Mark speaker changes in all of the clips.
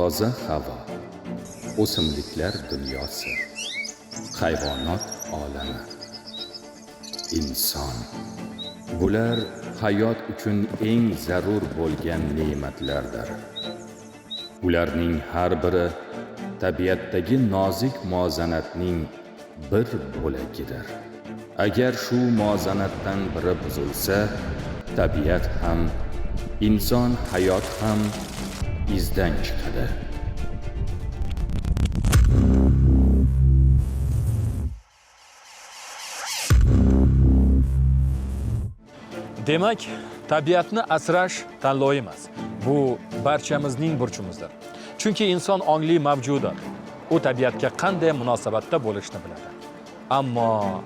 Speaker 1: toza havo, o'simliklar dunyosi, hayvonot olami, inson. Bular hayot uchun eng zarur bo'lgan ne'matlardir. Ularning har biri tabiatdagi nozik muvozanatning bir bo'lagidir. Agar shu muvozanatdan biri buzilsa, tabiat ham, inson hayot ham izdan chiqadi.
Speaker 2: Demak, tabiatni asrash tanlov emas. Bu barchamizning burchimizdir. Chunki inson ongli mavjudot. U tabiatga qanday munosabatda bo'lishni biladi. Ammo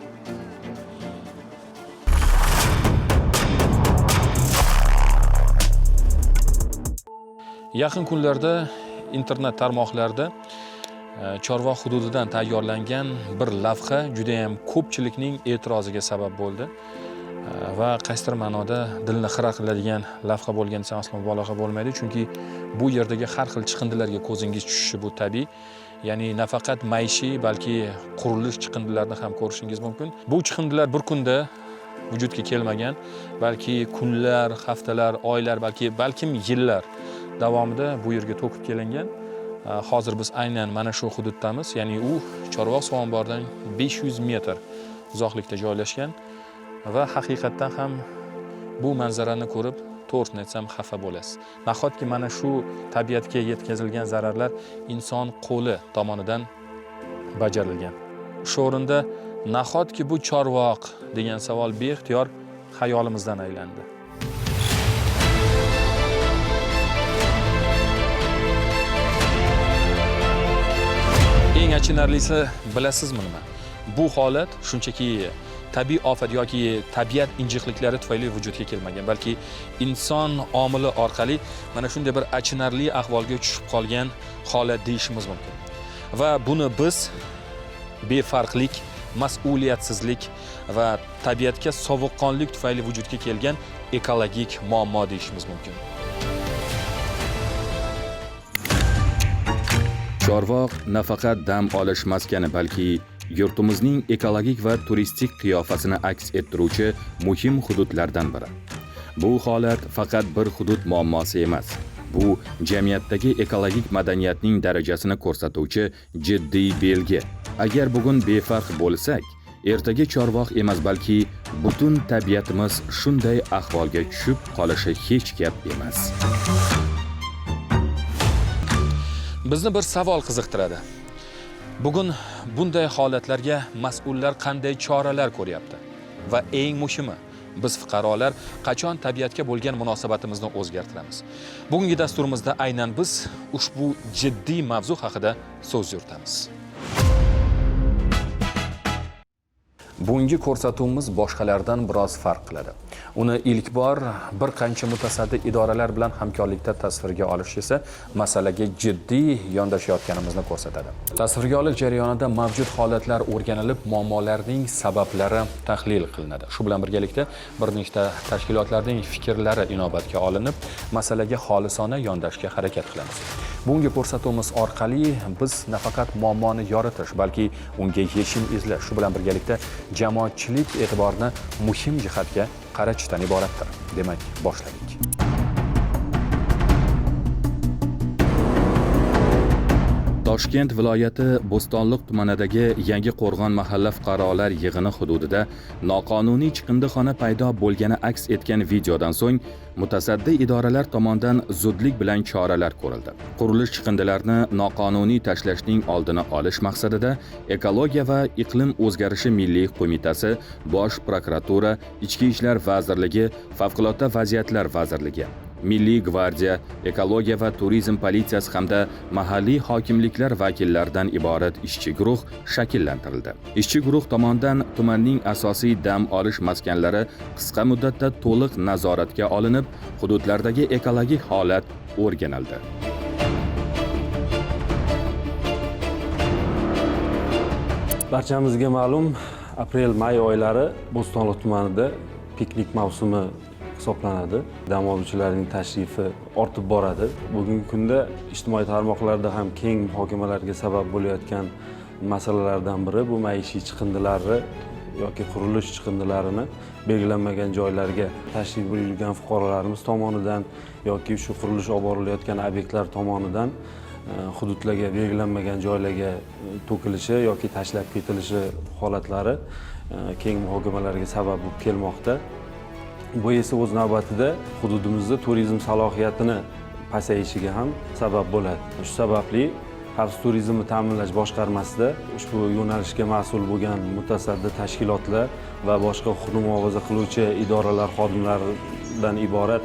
Speaker 2: yaqin kunlarda internet tarmoqlarida Chorvoq hududidan tayyorlangan bir lavha juda ham ko'pchilikning e'tiroziga sabab bo'ldi. Va qaysidir ma'noda dilni xira qiladigan lavha bo'lgan desam aslo mubolag'a bo'lmaydi, chunki bu yerdagi har xil chiqindilarga ko'zingiz tushishi bu tabiiy. Ya'ni nafaqat maishiy, balki qurilish chiqindilarini ham ko'rishingiz mumkin. Bu chiqindilar bir kunda vujudga kelmagan, balki kunlar, haftalar, oylar, balkim yillar davomida bu yerga to'kib kelingan. Hozir biz aynan mana shu hududdamiz, ya'ni u Chorvoq suv omboridan 500 metr uzoqlikda joylashgan. Va haqiqatdan ham bu manzarani ko'rib, to'g'risini aytsam xafa bo'lasiz. Nahotki mana shu tabiatga yetkazilgan zararlar inson qo'li tomonidan bajarilgan. Shu o'rinda nahotki bu Chorvoq degan savol beixtiyor xayolimizdan aylandi. Eng achinarlisi bilasizmi nima? Bu holat shunchaki tabiiy ofat yoki tabiat injiqliklari tufayli vujudga kelmagan, balki inson omili orqali mana shunday bir achinarli ahvolga tushib qolgan holat deyishimiz mumkin. Va buni biz befarqlik, mas'uliyatsizlik va tabiatga sovuqqonlik tufayli vujudga kelgan ekologik muammo deyishimiz mumkin.
Speaker 1: Chorvoq nafaqat dam olish maskani, balki yurtimizning ekologik va turistik qiyofasini aks ettiruvchi muhim hududlardan biri. Bu holat faqat bir hudud muammosi emas. Bu jamiyatdagi ekologik madaniyatning darajasini ko'rsatuvchi jiddiy belgi. Agar bugun befarq bo'lsak, ertaga Chorvoq emas, balki butun tabiatimiz shunday ahvolga tushib qolishi hech gap emas.
Speaker 2: Bizni bir savol qiziqtiradi. Bugun bunday holatlarga mas'ullar qanday choralar ko'ryapti? Va eng muhimi, biz fuqarolar qachon tabiatga bo'lgan munosabatimizni o'zgartiramiz? Bugungi dasturimizda aynan biz ushbu jiddiy mavzu haqida so'z yuritamiz. Bugungi ko'rsatuvimiz boshqalardan biroz farq qiladi. Uni ilk bor bir qancha mutasaddi idoralar bilan hamkorlikda tasvirga olish esa masalaga jiddiy yondashayotganimizni ko'rsatadi. Tasvirga olish jarayonida mavjud holatlar o'rganilib, muammolarning sabablari tahlil qilinadi. Shu bilan birgalikda bir nechta tashkilotlarning fikrlari inobatga olinib, masalaga xolisona yondashga harakat qilamiz. Bugungi ko'rsatuvimiz orqali biz nafaqat muammoni yoritish, balki unga yechim izlash, shu bilan birgalikda jamoatchilik e'tiborini muhim jihatga qaratishdan iboratdir. Demak, boshladik.
Speaker 1: Toshkent viloyati Bo'stonliq tumanidagi Yangi Qo'rg'on mahalla fuqarolar yig'ini hududida noqonuniy chiqindixona paydo bo'lgani aks etgan videodan so'ng mutasaddi idoralar tomonidan zudlik bilan choralar ko'rildi. Qurilish chiqindilarini noqonuniy tashlashning oldini olish maqsadida Ekologiya va iqlim o'zgarishi milliy qo'mitasi, Bosh prokuratura, Ichki ishlar vazirligi, Favqulodda vaziyatlar vazirligi, Milliy gvardiya, ekologiya va turizm politsiyasi hamda mahalliy hokimliklar vakillaridan iborat ishchi guruh shakllantirildi. Ishchi guruh tomonidan tumanning asosiy dam olish maskanlari qisqa muddatda to'liq nazoratga olinib, hududlardagi ekologik holat o'rganildi.
Speaker 3: Barchamizga ma'lum, aprel-may oylari Bo'stonliq tumanida piknik mavsumi hisoblanadi. Dam oluvchilarning tashrifi ortib boradi. Bugungi kunda ijtimoiy tarmoqlarda ham keng muhokamalarga sabab bo'layotgan masalalardan biri bu maishiy chiqindilarni yoki qurilish chiqindilarini belgilanmagan joylarga tashrif buyurgan fuqarolarimiz tomonidan yoki shu qurilish olib borilayotgan obyektlar tomonidan hududlarga belgilanmagan joylarga to'kilishi yoki tashlab ketilishi holatlari keng muhokamalarga sabab bo'lib kelmoqda. Bu esa o'z navbatida hududimizda turizm salohiyatini pasayishiga ham sabab bo'ladi. Shu sababli Xavfsiz turizmni ta'minlash boshqarmasida ushbu yo'nalishga mas'ul bo'lgan mutasaddi tashkilotlar va boshqa huquqni muhofaza qiluvchi idoralar xodimlaridan iborat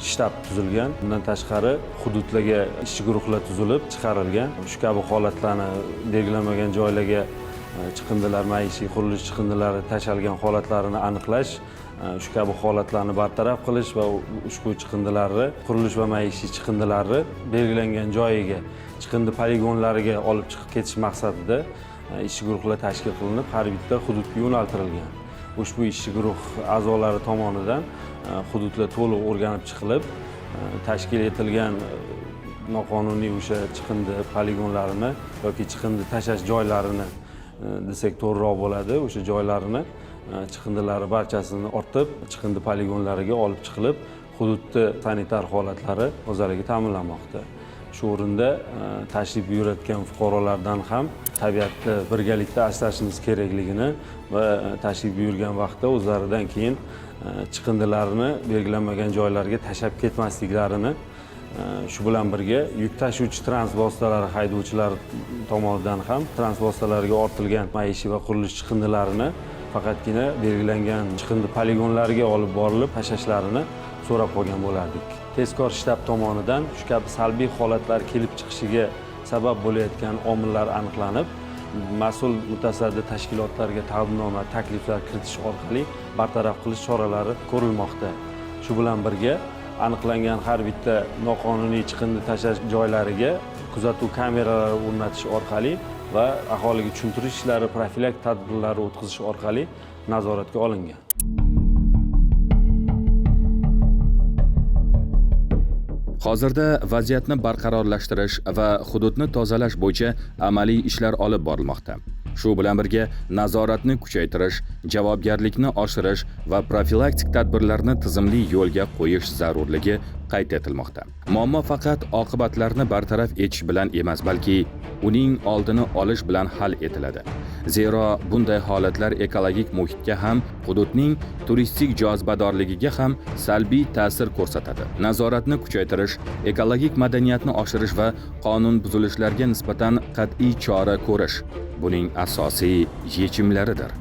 Speaker 3: shtab tuzilgan. Bundan tashqari hududlarga ishchi guruhlar tuzilib chiqarilgan. Shu kabi holatlarni belgilanmagan joylarga chiqindilar, maishiy qurilish chiqindilari tashalgan holatlarini aniqlash, shu kabi holatlarni bartaraf qilish va ushbu chiqindilarni, qurilish va maishiy chiqindilarni belgilangan joyiga, chiqindi poligonlariga olib chiqib ketish maqsadida ishchi guruhlar tashkil qilinib, har bitta hududga yo'naltirilgan. Ushbu ishchi guruh a'zolari tomonidan hududlar to'liq o'rganib chiqilib, tashkil etilgan noqonuniy o'sha chiqindi poligonlarini yoki chiqindi tashlash joylarini desak to'g'riroq bo'ladi. O'sha joylarini chiqindilari barchasini ortib, chiqindi poligonlariga olib chiqilib, hududda sanitar holatlari o'zlariga ta'minlanmoqda. Shu o'rinda tashrif buyurayotgan fuqarolardan ham tabiatni birgalikda asrashimiz kerakligini va tashrif buyurgan vaqtda o'zlaridan keyin chiqindilarni belgilanmagan joylarga tashlab ketmasliklarini, shu bilan birga yuk tashuvchi transport vositalari haydovchilari tomonidan ham transport vositalariga ortilgan maishiy va qurilish chiqindilarini faqatgina belgilangan chiqindi poligonlariga olib borilib tashlashlarini so'rab qolgan bo'lardik. Tezkor shtab tomonidan shu kabi salbiy holatlar kelib chiqishiga sabab bo'layotgan omillar aniqlanib, mas'ul mutasaddi tashkilotlarga taqdimnoma, takliflar kiritish orqali bartaraf qilish choralari ko'rilmoqda. Shu bilan birga aniqlangan har bitta noqonuniy chiqindi tashlash joylariga kuzatuv kameralari o'rnatish orqali va aholiga tushuntirish ishlari, profilaktik tadbirlari o'tkazish orqali nazoratga olingan.
Speaker 1: Hozirda vaziyatni barqarorlashtirish va hududni tozalash bo'yicha amaliy ishlar olib borilmoqda. Shu bilan birga nazoratni kuchaytirish, javobgarlikni oshirish va profilaktik tadbirlarni tizimli yo'lga qo'yish zarurligi qayd etilmoqda. Muammo faqat oqibatlarni bartaraf etish bilan emas, balki uning oldini olish bilan hal etiladi. Zero bunday holatlar ekologik muhitga ham, hududning turistik jozibadorligiga ham salbiy ta'sir ko'rsatadi. Nazoratni kuchaytirish, ekologik madaniyatni oshirish va qonun buzilishlarga nisbatan qat'iy chora ko'rish buning asosiy yechimlaridir.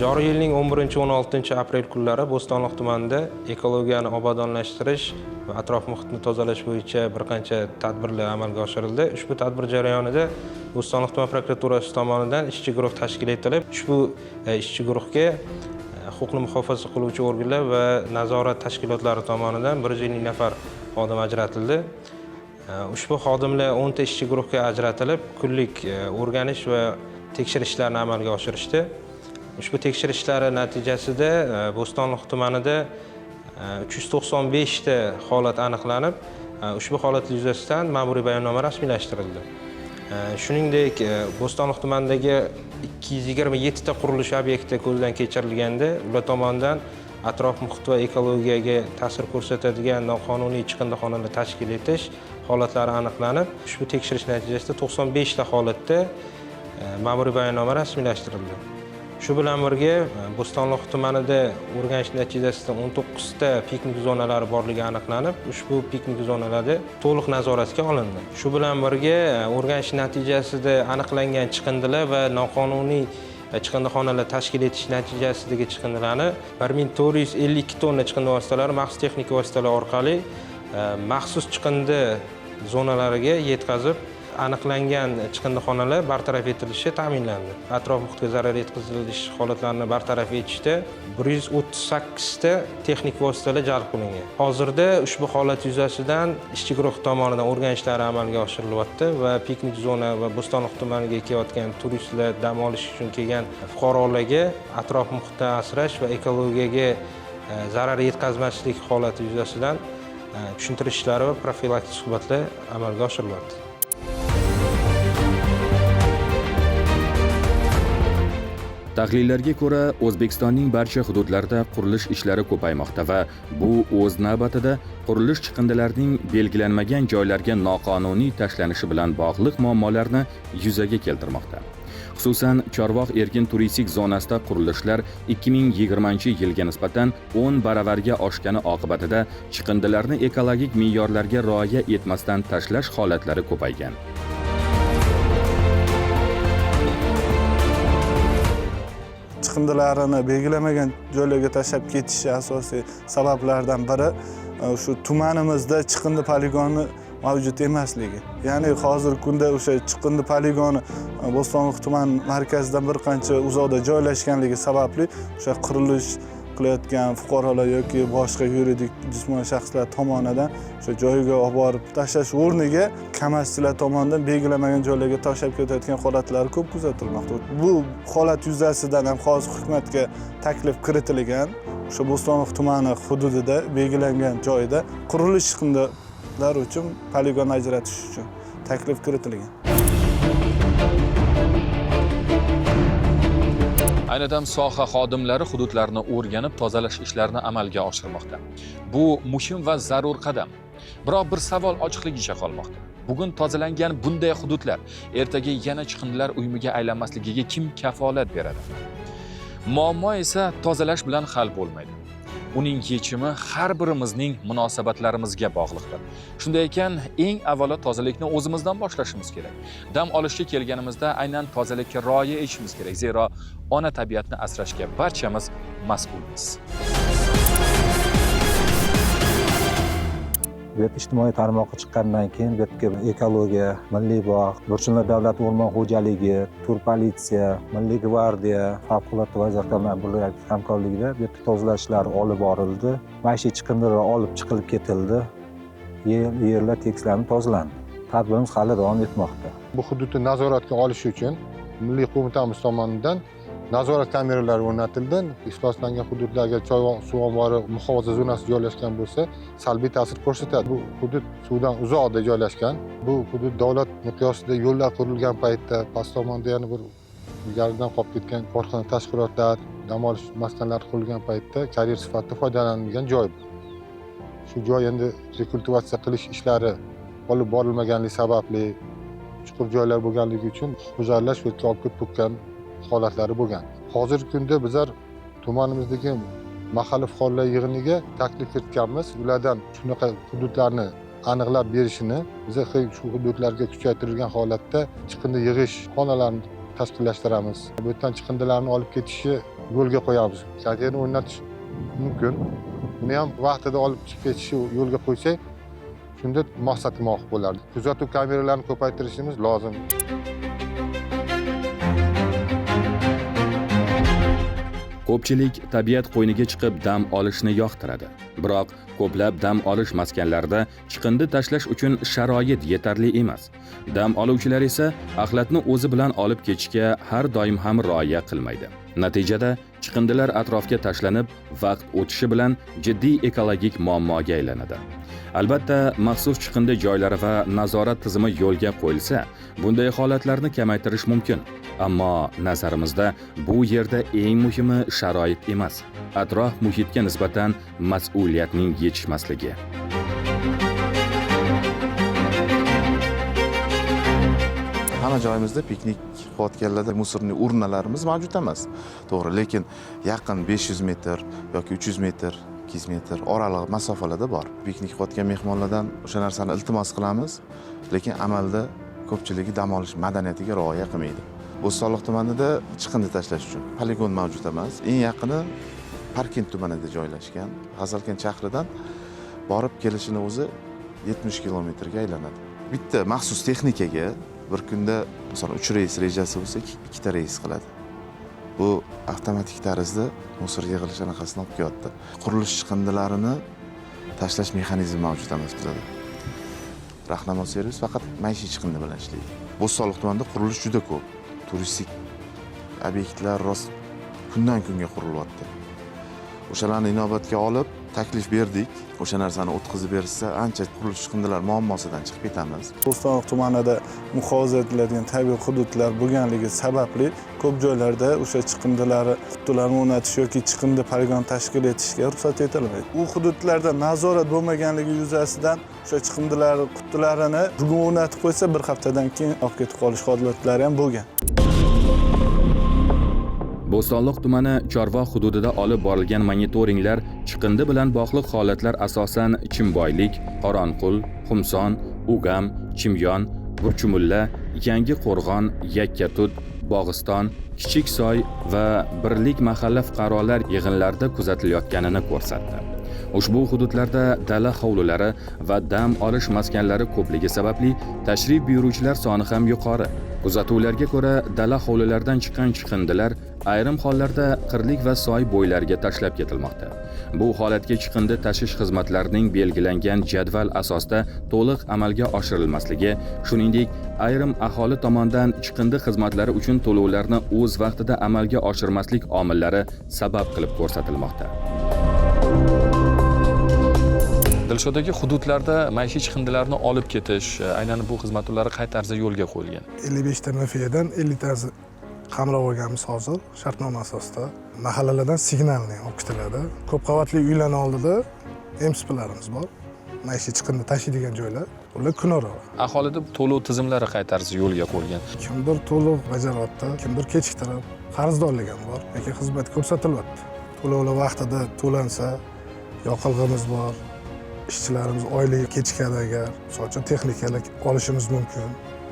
Speaker 4: Joriy yilning 11-16 aprel kunlari Bo'stonliq tumanida ekologiyani obodonlashtirish va atrof muhitni tozalash bo'yicha bir qancha tadbirlar amalga oshirildi. Ushbu tadbir jarayonida Bo'stonliq tuman prokuraturasi tomonidan ishchi guruh tashkil etilib, ushbu ishchi guruhga huquqni muhofaza qiluvchi organlar va nazorat tashkilotlari tomonidan 150 nafar xodim ajratildi. Ushbu xodimlar 10 ta ishchi guruhga ajratilib, kunlik o'rganish va tekshirishlarni amalga oshirishdi. Ushbu tekshirishlar natijasida Bo'stonliq tumanida 395 ta holat aniqlanib, ushbu holatlar yuzasidan ma'muriy bayonnoma rasmiylashtirildi. Shuningdek, Bo'stonliq tumanidagi 227 ta qurilish obyekti ko'zdan kechirilganda, ular tomonidan atrof muhit va ekologiyaga ta'sir ko'rsatadigan noqonuniy chiqindixonalar tashkil etish holatlari aniqlanib, ushbu tekshirish natijasida 95 ta holatda ma'muriy bayonnoma rasmiylashtirildi. Shu bilan birga Bo'stonliq tumanida o'rganish natijasida 19 ta piknik zonalari borligi aniqlanib, ushbu piknik zonalarda to'liq nazoratga olindi. Shu bilan birga o'rganish natijasida aniqlangan chiqindilar va noqonuniy chiqindixonalar tashkil etish natijasidagi chiqindilarni 1452 tonna chiqindi vositalari maxsus texnik vositalar orqali maxsus chiqindi zonalariga yetkazib, aniqlangan chiqindixonalar bartaraf etilishi ta'minlandi. Atrof muhitga zarar yetkazilish holatlarini bartaraf etishda 138 ta texnik vositalar jalb qilingan. Hozirda ushbu holat yuzasidan ishchi guruh tomonidan o'rganishlar amalga oshirilyapti va piknik zona va Bo'stonliq tumaniga kelayotgan turistlar, dam olish uchun kelgan fuqarolarga atrof muhitni asrash va ekologiyaga zarar yetkazmaslik holati yuzasidan tushuntirish ishlari va profilaktik suhbatlar amalga oshirilyapti.
Speaker 1: Tahlillarga ko'ra, O'zbekistonning barcha hududlarida qurilish ishlari ko'paymoqda va bu o'z navbatida qurilish chiqindilarining belgilanmagan joylarga noqonuniy tashlanishi bilan bog'liq muammolarni yuzaga keltirmoqda. Xususan, Chorvoq erkin turistik zonasida qurilishlar 2020-yilga nisbatan 10 baravarga oshgani oqibatida chiqindilarni ekologik me'yorlarga rioya etmasdan tashlash holatlari ko'paygan.
Speaker 5: Chiqindilarini belgilanmagan joylarga tashlab ketishi asosiy sabablardan biri shu tumanimizda chiqindi poligoni mavjud emasligi. Ya'ni hozirgi kunda o'sha chiqindi poligoni Bo'stonliq tuman markazidan bir qancha uzoqda joylashganligi sababli o'sha qurilish qilayotgan fuqarolar yoki boshqa yuridik jismoniy shaxslar tomonidan o'sha joyiga olib borib tashlash o'rniga kamaschilar tomonidan belgilanmagan joylarga tashlab ketayotgan holatlar ko'p kuzatilmoqda. Bu holat yuzasidan ham hozir hukumatga taklif kiritilgan. O'sha Bo'stonliq tumani hududida belgilangan joyda qurilish chiqindilar uchun poligon ajratish uchun taklif kiritilgan.
Speaker 2: Ayni dam soha xodimlari hududlarni o'rganib, tozalash ishlarini amalga oshirmoqda. Bu muhim va zarur qadam. Biroq bir savol ochiqligicha qolmoqda. Bugun tozalangan bunday hududlar ertaga yana chiqindilar uyumiga aylanmasligiga kim kafolat beradi? Muammo esa tozalash bilan hal bo'lmaydi. Uning yechimi har birimizning munosabatlarimizga bog'liqdir. Shunday ekan, eng avvalo tozalikni o'zimizdan boshlashimiz kerak. Dam olishga kelganimizda aynan tozalikka rioya etishimiz kerak. Zero ona tabiatni asrashga barchamiz mas'ulmiz.
Speaker 6: Bu ijtimoiy tarmoqqa chiqqandan keyin bu yerga ekologiya, milliy bog', Burchunlar davlat o'rmon xo'jaligi, tur politsiya, milliy gvardiya, favqulodda vaziyatlar ma'muriyati hamkorligida bu yerga tozalash ishlari olib borildi. Maishiy chiqindilar olib chiqilib ketildi. Yerlar tekislanib tozalandi. Tadbirimiz hali davom etmoqda.
Speaker 7: Bu hududni nazoratga olish uchun Milliy qo'mitamiz tomonidan nazorat kameralari o'rnatildi. Ifloslangan hududlarga choyvoq suv ombori muhofaza zonasi joylashgan bo'lsa, salbiy ta'sir ko'rsatadi. Bu hudud suvdan uzoqda joylashgan. Bu hudud davlat miqyosida yo'llar qurilgan paytda past tomonda yana bir ilgaridan qolib ketgan korxona tashkilotlar, dam olish maskanlari qurilgan paytda karyer sifatida foydalanilgan joy. Shu joy endi rekultivatsiya qilish ishlari olib borilmaganligi sababli chuqur joylar bo'lganligi uchun g'uzarlash va olib ketib to'kkan holatlari bo'lgan. Hozirgi kunda bizlar tumanimizdagi mahalla fuqarolar yig'iniga taklif kiritganmiz. Ulardan shunaqa hududlarni aniqlab berishini, biz shu hududlarga kuchaytirilgan holatda chiqindi yig'ish xonalarini tashkillashtiramiz. Bu yerdan chiqindilarni olib ketishi yo'lga qo'yamiz. Kartani o'rnatish mumkin. Buni ham vaqtida olib chiqib ketishi yo'lga qo'ysak, shunda maqsadga muvofiq bo'lardi. Kuzatuv kameralarini ko'paytirishimiz lozim.
Speaker 1: Ko'pchilik tabiat qo'yniga chiqib dam olishni yoqtiradi. Biroq ko'plab dam olish maskanlarida chiqindi tashlash uchun sharoit yetarli emas. Dam oluvchilar esa axlatni o'zi bilan olib ketishga har doim ham rioya qilmaydi. Natijada chiqindilar atrofga tashlanib, vaqt o'tishi bilan jiddiy ekologik muammoga aylanadi. Albatta, maxsus chiqindi joylari va nazorat tizimi yo'lga qo'yilsa, bunday holatlarni kamaytirish mumkin. Ammo nazarimizda bu yerda eng muhimi sharoit emas, atrof muhitga nisbatan mas'uliyatning yetishmasligi.
Speaker 8: Hamma joyimizda piknik qilayotganlarda musorli urnalarimiz mavjud emas. To'g'ri, lekin yaqin 500 metr yoki 300 metr, 200 metr oraliq masofalarda bor. Piknik qilayotgan mehmonlardan o'sha narsani iltimos qilamiz, lekin amalda ko'pchiligi dam olish madaniyatiga rioya qilmaydi. Bo'stonliq tumanida chiqindi tashlash uchun poligon mavjud emas. Eng yaqini Parkent tumanida joylashgan. G'azalkent shahridan borib kelishini o'zi 70 kilometrga aylanadi. bitta maxsus texnikaga bir kunda masalan 3 reys rejasi bo'lsa 2 ta reys qiladi. Bu avtomatik tarzda musor yig'ilish anaqasini olib kelyapti. Qurilish chiqindilarini tashlash mexanizmi mavjud emas bizda. Rahnamo servis faqat maishiy chiqindi bilan ishlaydi. Bo'stonliq tumanida qurilish juda ko'p. Turistik obyektlar rost kundan kunga qurilyapti. O'shalarni inobatga olib taklif berdik. O'sha narsani o'tkazib bersa, ancha qurilish chiqindilar muammosidan chiqib ketamiz.
Speaker 5: Bo'stonliq tumanida muhofaza etiladigan tabiiy hududlar bo'lganligi sababli ko'p joylarda o'sha chiqindilarni qutilarni o'rnatish yoki chiqindi poligon tashkil etishga ruxsat etilmaydi. U hududlarda nazorat bo'lmaganligi yuzasidan o'sha chiqindilar qutilarini bugun o'rnatib qo'ysa, bir haftadan keyin olib ketib qolish holatlari ham bo'lgan.
Speaker 1: Bo'stonliq tumani Chorvoq hududida olib borilgan monitoringlar chiqindi bilan bog'liq holatlar asosan Chimboylik, Qoronqul, Xumson, Ugam, Chimyon, Burchumulla, Yangi Qo'rg'on, Yakkatut, Bog'iston, Kichiksoy va Birlik mahalla fuqarolar yig'inlarida kuzatilayotganini ko'rsatdi. Ushbu hududlarda dala hovlilari va dam olish maskanlari ko'pligi sababli tashrif buyuruvchilar soni ham yuqori. Kuzatuvlarga ko'ra, dala hovlilaridan chiqqan chiqindilar ayrim hollarda qirlik va soy bo'ylariga tashlab ketilmoqda. Bu holatga chiqindi tashish xizmatlarining belgilangan jadval asosida to'liq amalga oshirilmasligi, shuningdek, ayrim aholi tomonidan chiqindi xizmatlari uchun to'lovlarni o'z vaqtida amalga oshirmaslik omillari sabab qilib ko'rsatilmoqda.
Speaker 2: Dilshodagi hududlarda maishiy chiqindilarni olib ketish, aynan bu xizmat turlari qay tarzda yo'lga qo'yilgan?
Speaker 9: 55 ta MFdan 50 tasi qamrab olganmiz hozir shartnoma asosida. Mahallalardan signalni olib ketiladi. Ko'p qavatli uylarning oldida MSPlarimiz bor. Maishiy chiqindi tashiydigan joylar. Ular kunora.
Speaker 2: Aholida to'lov tizimlari qay tarzda yo'lga qo'yilgan?
Speaker 9: Kimdir to'lov bajaryapti, kimdir kechiktirib, qarzdorlik ham bor, yoki xizmat ko'rsatilyapti. To'lovlar vaqtida to'lansa, yoqilg'imiz bor. Ishchilarimiz oyligi kechikadi agar, so'cha texnikalar olishimiz mumkin.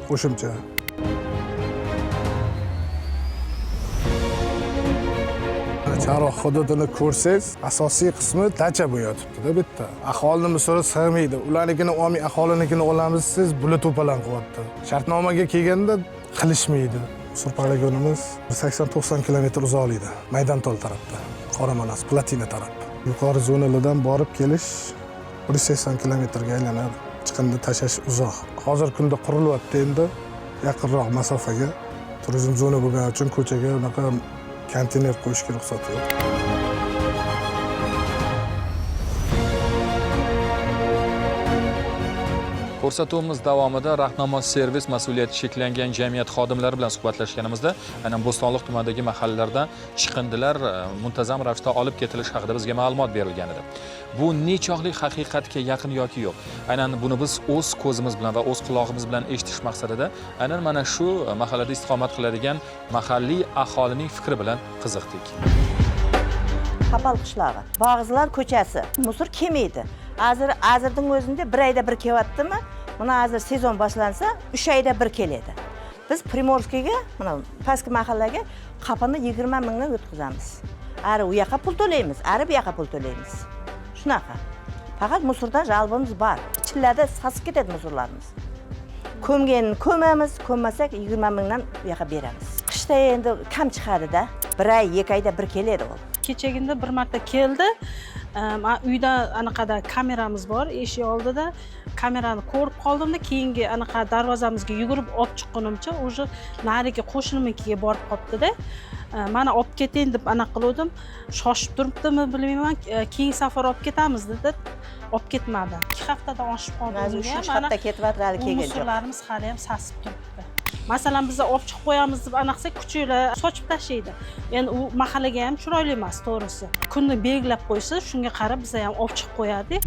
Speaker 9: Qo'shimcha Chorvoq hududini ko'rsangiz, asosiy qismi dacha bo'yatibdi-da bitta. Aholini misoli sig'maydi. Ularnikini olmay, aholinikini olamiz, siz bula to'palan qilyapti. Shartnomaga kelganda qilishmaydi. Sur poligonimiz 80-90 kilometr uzoqlikda, Maydantol tarafda, Qoramonas, Platina taraf. Yuqori zonalardan borib kelish 180 kilometrga aylanadi. Chiqindi tashash uzoq. Hozir kunda qurilyapti endi yaqinroq masofaga turizm zona bo'lgani uchun ko'chaga unaqa konteyner qo'yishga ruxsat yo'q.
Speaker 2: Ko'rsatuvimiz davomida Rahnamo servis mas'uliyati cheklangan jamiyat xodimlari bilan suhbatlashganimizda aynan Bo'stonliq tumanidagi mahallalardan chiqindilar muntazam ravishda olib ketilishi haqida bizga ma'lumot berilgan edi. Bu nechog'lik haqiqatga yaqin yoki yo'q? Aynan buni biz o'z ko'zimiz bilan va o'z quloqimiz bilan eshitish maqsadida aynan mana shu mahallada istiqomat qiladigan mahalliy aholining fikri bilan qiziqdik.
Speaker 10: Qapal qishlog'i, Bog'izlar ko'chasi, musor kelmaydi. Hozirning o'zida bir oyda bir kelyaptimi? Mana hozir sezon boshlansa, 3 oyda bir keladi. Biz Primorskiyga, mana pastki mahallaga qapani 20 mingdan o'tkazamiz. Ari u yoqqa pul to'laymiz, ari bu yoqqa pul to'laymiz. Shunaqa. Faqat musordan jalbimiz bor. Chillarda sasib ketadi musorlarimiz. Ko'mganni ko'mamiz, ko'mmasak 20 mingdan bu yoqqa beramiz. Qishda endi kam chiqadi-da. 1 oy, 2 oyda bir keladi u.
Speaker 11: Kechagina bir marta keldi. Uyda anaqada kameramiz bor, eshik oldida kamerani ko'rib qoldimda, keyingi anaqa darvozamizga yugurib olib chiqqanimcha, o'sha narigi qo'shnimnikiga borib qopdi-da. Mana olib keting deb anaqa qildim. Shoshib turibdimi bilmayman, keyingi safar olib ketamiz dedi. Olib ketmadi. 2 haftadan oshib qoldi.
Speaker 10: Mana shu hafta ketyapti, hali kelgan yo'q.
Speaker 11: Musorlarimiz hali ham sasib turibdi. Masalan, biz olib chiqib qo'yamiz deb anaqsa kuchinglar sochib tashlaydi. Endi u mahallaga ham chiroyli emas, to'g'risi. Kunni belgilab qo'ysa, shunga qarab biz ham olib chiqib qo'yardik.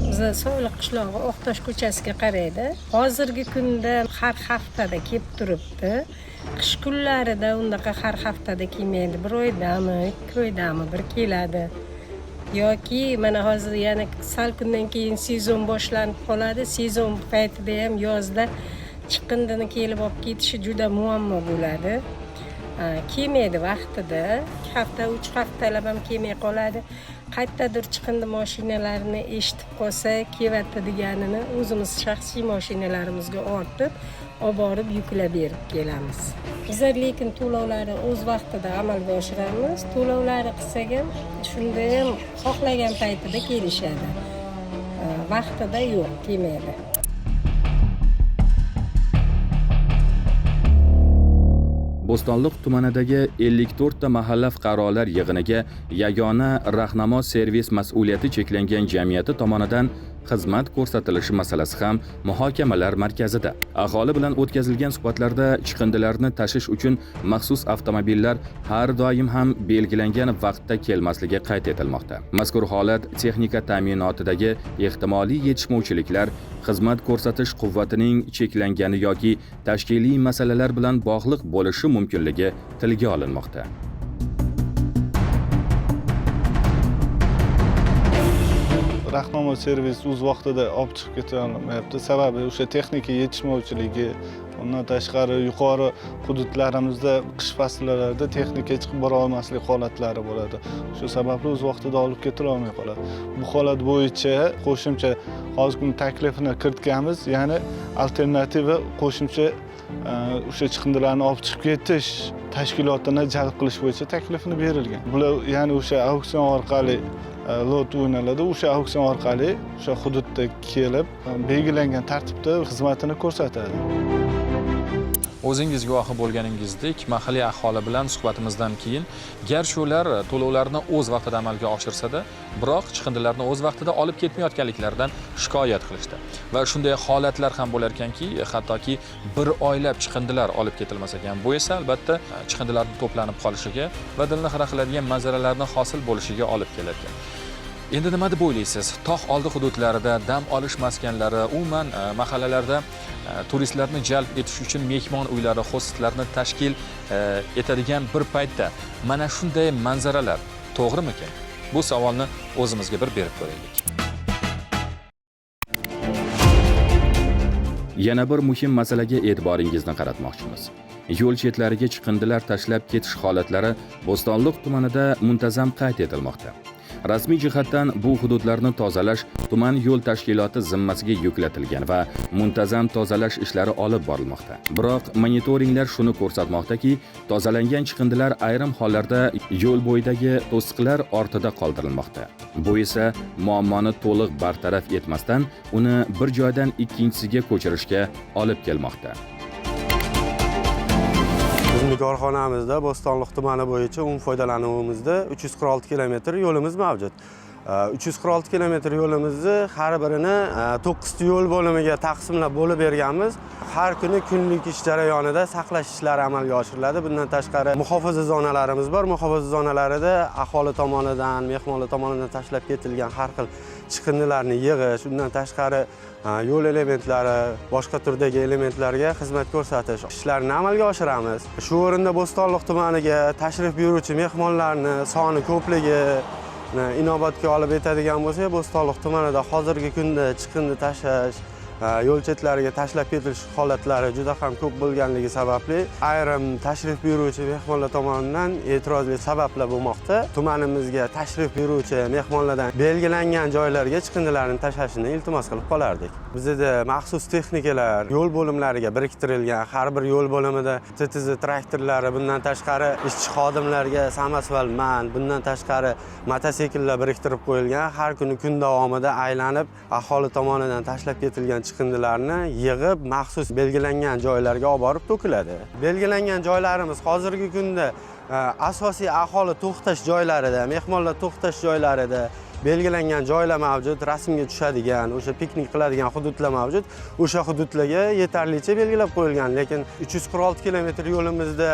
Speaker 12: Biz So'liq qishlog'i O'qtosh ko'chasiga qaraydi. Hozirgi kunda har haftada kelib turibdi. Qish kunlarida undaqa har haftada kelmaydi. Bir oydami, 2 oydami bir keladi. Yoki mana hozir yana sal kundan keyin sezon boshlanib qoladi. Sezon paytida ham yozda chiqindini kelib olib ketishi juda muammo bo'ladi. kelmaydi vaqtida. 2 hafta, 3 haftalab ham kelmay qoladi. Qayerdadir chiqindi mashinalarini eshitib qolsa, kelyapti deganini o'zimiz shaxsiy mashinalarimizga ortib, olib borib yuklab berib kelamiz. Bizlar lekin to'lovlarni o'z vaqtida amalga oshiramiz. To'lovlari qilsak ham shunda ham xohlagan paytida kelishadi. Vaqtida yo'q, kelmaydi.
Speaker 1: Bo'stonliq tumanidagi 54 ta mahalla fuqarolar yig'iniga yagona rahnamo servis mas'uliyati cheklangan jamiyati tomonidan xizmat ko'rsatilishi masalasi ham muhokamalar markazida. Aholi bilan o'tkazilgan suhbatlarda chiqindilarni tashish uchun maxsus avtomobillar har doim ham belgilangan vaqtda kelmasligi qayd etilmoqda. Mazkur holat texnika ta'minotidagi ehtimoliy yetishmovchiliklar, xizmat ko'rsatish quvvatining cheklangani yoki tashkiliy masalalar bilan bog'liq bo'lishi mumkinligi tilga olinmoqda.
Speaker 5: Rahnamo servis o'z vaqtida olib chiqib keta olmayapti. Sababi o'sha texnika yetishmovchiligi, undan tashqari yuqori hududlarimizda qish fasllarida texnika chiqib bora olmaslik holatlari bo'ladi. Shu sababli o'z vaqtida olib ketila olmay qoladi. Bu holat bo'yicha qo'shimcha hozirgi kunda taklifini kiritganmiz, ya'ni alternativa qo'shimcha o'sha chiqindilarni olib chiqib ketish tashkilotini jalb qilish bo'yicha taklifini berilgan. Bular ya'ni o'sha auksion orqali lot o'ynaladi. O'sha auksion orqali o'sha hududda kelib belgilangan tartibda xizmatini ko'rsatadi.
Speaker 2: O'zingiz guvohi bo'lganingizdek, mahalliy aholi bilan suhbatimizdan keyin garchi ular to'lovlarni o'z vaqtida amalga oshirsa-da, biroq chiqindilarni o'z vaqtida olib ketmayotganliklaridan shikoyat qilishdi. Va shunday holatlar ham bo'lar ekanki, hattoki bir oylab chiqindilar olib ketilmas ekan. Bu esa albatta chiqindilarning to'planib qolishiga va dilni xira qiladigan manzaralarning hosil bo'lishiga olib kelar ekan. Endi nima deb o'ylaysiz? Tog' oldi hududlarida dam olish maskanlari, umuman mahallalarda turistlarni jalb etish uchun mehmon uylari, hostlarni tashkil etadigan bir paytda mana shunday manzaralar to'g'rimikan? Bu savolni o'zimizga bir berib ko'raylik.
Speaker 1: Yana bir muhim masalaga e'tiboringizni qaratmoqchimiz. Yo'l chetlariga chiqindilar tashlab ketish holatlari Bo'stonliq tumanida muntazam qayd etilmoqda. Rasmiy jihatdan bu hududlarni tozalash tuman yo'l tashkiloti zimmasiga yuklatilgan va muntazam tozalash ishlari olib borilmoqda. Biroq monitoringlar shuni ko'rsatmoqdaki, tozalangan chiqindilar ayrim hollarda yo'l bo'yidagi to'siqlar ortida qoldirilmoqda. Bu esa muammoni to'liq bartaraf etmasdan, uni bir joydan ikkinchisiga ko'chirishga olib kelmoqda.
Speaker 13: Bizning korxonamizda Bo'stonliq tumani bo'yicha foydalanuvimizda 346 kilometr yo'limiz mavjud. 346 kilometr yo'limizni har birini 9 ta yo'l bo'limiga taqsimlab bo'lib berganmiz. Har kuni kunlik ish jarayonida saqlash ishlari amalga oshiriladi. Bundan tashqari muhofaza zonalarimiz bor. Muhofaza zonalarida aholi tomonidan, mehmonlar tomonidan tashlab ketilgan har xil chiqindilarni yig'ish, undan tashqari yo'l elementlari, boshqa turdagi elementlarga xizmat ko'rsatish ishlarini amalga oshiramiz. Shu o'rinda Bo'stonliq tumaniga tashrif buyuruvchi mehmonlarni soni ko'pligi inobatga olib etadigan bo'lsak, Bo'stonliq tumanida hozirgi kunda chiqindi tashlash, yo'l chetlariga tashlab ketilish holatlari juda ham ko'p bo'lganligi sababli ayrim tashrif buyuruvchi mehmonlar tomonidan e'tirozli sabablar bo'lmoqda. Tumanimizga tashrif buyuruvchi mehmonlardan belgilangan joylarga chiqindilarni tashlashini iltimos qilib qolardik. Bizda maxsus texnikalar yo'l bo'limlariga biriktirilgan, har bir yo'l bo'limida TTZ traktorlari, bundan tashqari ishchi xodimlarga samospalman, bundan tashqari mototsikllar biriktirib qo'yilgan. Har kuni kun davomida aylanib aholi tomonidan tashlab ketilgan chiqindilarni yig'ib maxsus belgilangan joylarga olib borib to'kiladi. Belgilangan joylarimiz hozirgi kunda asosiy aholi to'xtash joylarida, mehmonlar to'xtash joylarida belgilangan joylar mavjud, rasmga tushadigan, o'sha piknik qiladigan hududlar mavjud. O'sha hududlarga yetarlicha belgilab qo'yilgan, lekin 346 kilometr yo'limizda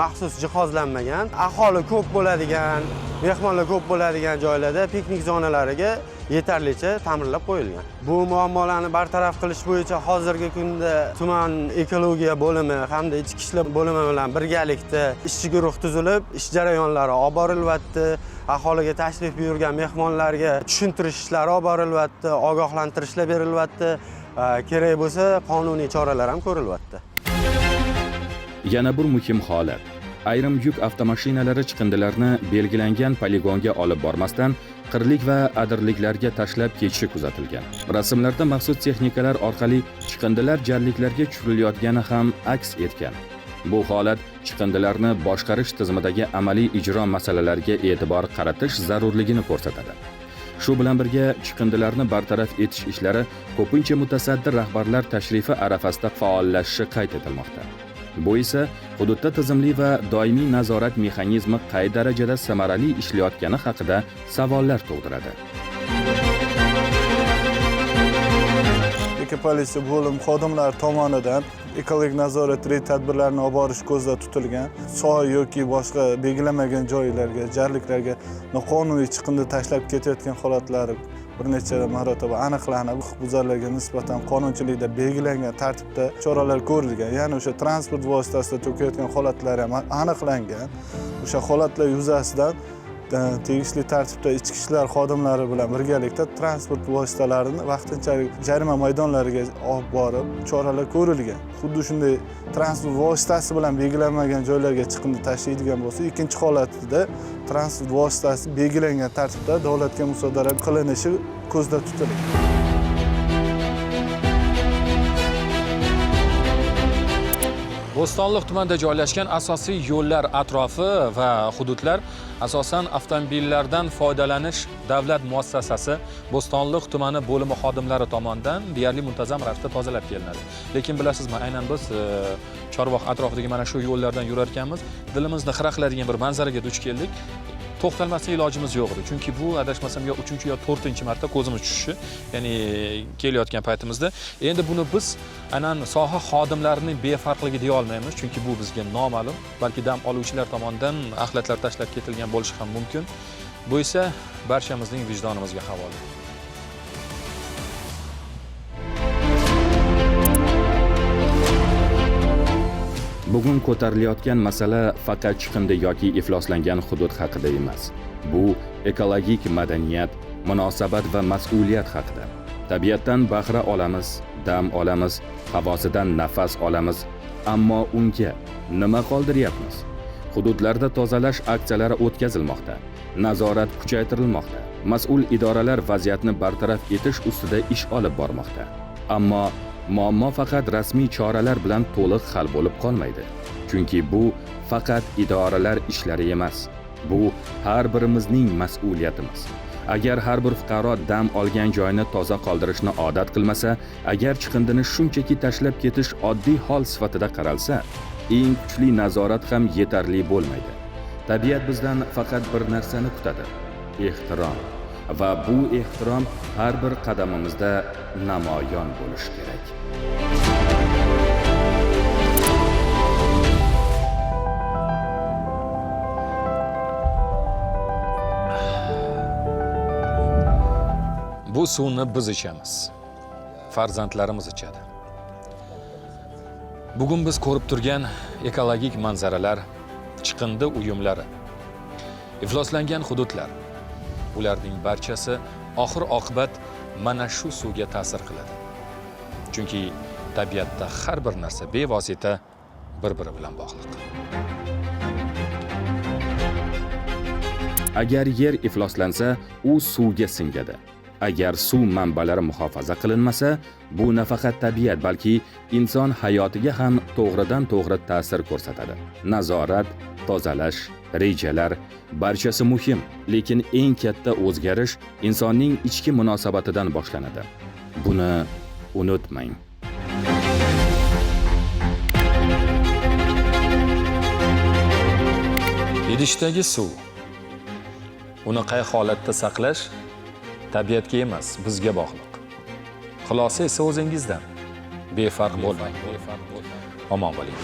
Speaker 13: maxsus jihozlanmagan, aholi ko'p bo'ladigan, mehmonlar ko'p bo'ladigan joylarda piknik zonalariga yetarlicha ta'mirlab qo'yilgan. Bu muammolarni bartaraf qilish bo'yicha hozirgi kunda tuman ekologiya bo'limi hamda ichki ishlar bo'limi bilan birgalikda ishchi guruh tuzilib, ish jarayonlari olib borilyapti. Aholiga tashrif buyurgan mehmonlarga tushuntirish ishlari olib borilyapti, ogohlantirishlar berilyapti. Kerak bo'lsa qonuniy choralar ham ko'rilyapti.
Speaker 1: Yana bir muhim holat. Ayrim yuk avtomashinalari chiqindilarni belgilangan poligonga olib bormasdan qirlik va adirliklarga tashlab ketishi kuzatilgan. Rasmlarda maxsus texnikalar orqali chiqindilar jarliklarga tushirilayotgani ham aks etgan. Bu holat chiqindilarni boshqarish tizimidagi amaliy ijro masalalariga e'tibor qaratish zarurligini ko'rsatadi. Shu bilan birga chiqindilarni bartaraf etish ishlari ko'pincha mutasaddi rahbarlar tashrifi arafasida faollashishi qayd etilmoqda. Bu esa hududda tizimli va doimiy nazorat mexanizmi qay darajada samarali ishlayotgani haqida savollar tug'diradi.
Speaker 5: Politsiya bo'lim xodimlari tomonidan ekologik nazorat reyd tadbirlarini olib borish ko'zda tutilgan. Soy yoki boshqa belgilanmagan joylarga, jarliklarga noqonuniy chiqindi tashlab ketayotgan holatlari bir necha marotaba aniqlanib, huquqbuzarlarga nisbatan qonunchilikda belgilangan tartibda choralar ko'rilgan. Ya'ni o'sha transport vositasida to'kayotgan holatlar ham aniqlangan. O'sha holatlar yuzasidan tegishli tartibda ichki ishlar xodimlari bilan birgalikda transport vositalarini vaqtinchalik jarima maydonlariga olib borib choralar ko'rilgan. Xuddi shunday transport vositasi bilan belgilanmagan joylarga chiqindi tashlaydigan bo'lsa, ikkinchi holatida transport vositasi belgilangan tartibda davlatga musodara qilinishi ko'zda tutilgan.
Speaker 2: Bo'stonliq tumanida joylashgan asosiy yo'llar atrofi va hududlar asosan avtomobillardan foydalanish davlat muassasasi Bo'stonliq tumani bo'limi xodimlari tomonidan deyarli muntazam ravishda tozalab kelinadi. Lekin bilasizmi, aynan biz Chorvoq atrofidagi mana shu yo'llardan yurar ekanmiz, dilimizni xiraqlaydigan bir manzaraga duch keldik. To'xtalmasdan ilojimiz yo'q edi. Chunki bu adashmasam yo 3-chi yo 4-chi marta ko'zimiz tushishi, ya'ni kelayotgan paytimizda. Endi buni biz aynan soha xodimlarining befarqligi deya olmaymiz, chunki bu bizga noma'lum, balki dam oluvchilar tomonidan axlatlar tashlab ketilgan bo'lishi ham mumkin. Bu esa barchamizning vijdonimizga havola.
Speaker 1: Bugun ko'tarilayotgan masala faqat chiqindi yoki ifloslangan hudud haqida emas. Bu ekologik madaniyat, munosabat va mas'uliyat haqida. Tabiatdan bahra olamiz, dam olamiz, havosidan nafas olamiz, ammo unga nima qoldiryapmiz? Hududlarda tozalash aksiyalari o'tkazilmoqda, nazorat kuchaytirilmoqda, mas'ul idoralar vaziyatni bartaraf etish ustida ish olib bormoqda. Ammo muammo faqat rasmiy choralar bilan to'liq hal bo'lib qolmaydi. Chunki bu faqat idoralar ishlari emas. Bu har birimizning mas'uliyatimiz. Agar har bir fuqaro dam olgan joyni toza qoldirishni odat qilmasa, agar chiqindini shunchaki tashlab ketish oddiy hol sifatida qaralsa, eng kuchli nazorat ham yetarli bo'lmaydi. Tabiat bizdan faqat bir narsani kutadi: ehtirom. Va bu ehtirom har bir qadamimizda namoyon bo'lishi kerak. Bu suvni biz ichamiz. Farzandlarimiz ichadi. Bugun biz ko'rib turgan ekologik manzaralar, chiqindi uyumlari, ifloslangan hududlar, ularning barchasi oxir oqibat mana shu suvga ta'sir qiladi. Chunki tabiatda har bir narsa bevosita bir-biri bilan bog'liq. Agar yer ifloslansa, u suvga singadi. Agar suv manbalari muhofaza qilinmasa, bu nafaqat tabiat, balki inson hayotiga ham to'g'ridan-to'g'ri ta'sir ko'rsatadi. Nazorat, tozalash, rejalar barchasi muhim, lekin eng katta o'zgarish insonning ichki munosabatidan boshlanadi. Buni unutmang. Idishdagi suv. Uni qay holatda saqlash tabiatga emas, bizga bog'liq. Xulosa esa o'zingizdan. Befarq bo'lmang. Omon bo'ling.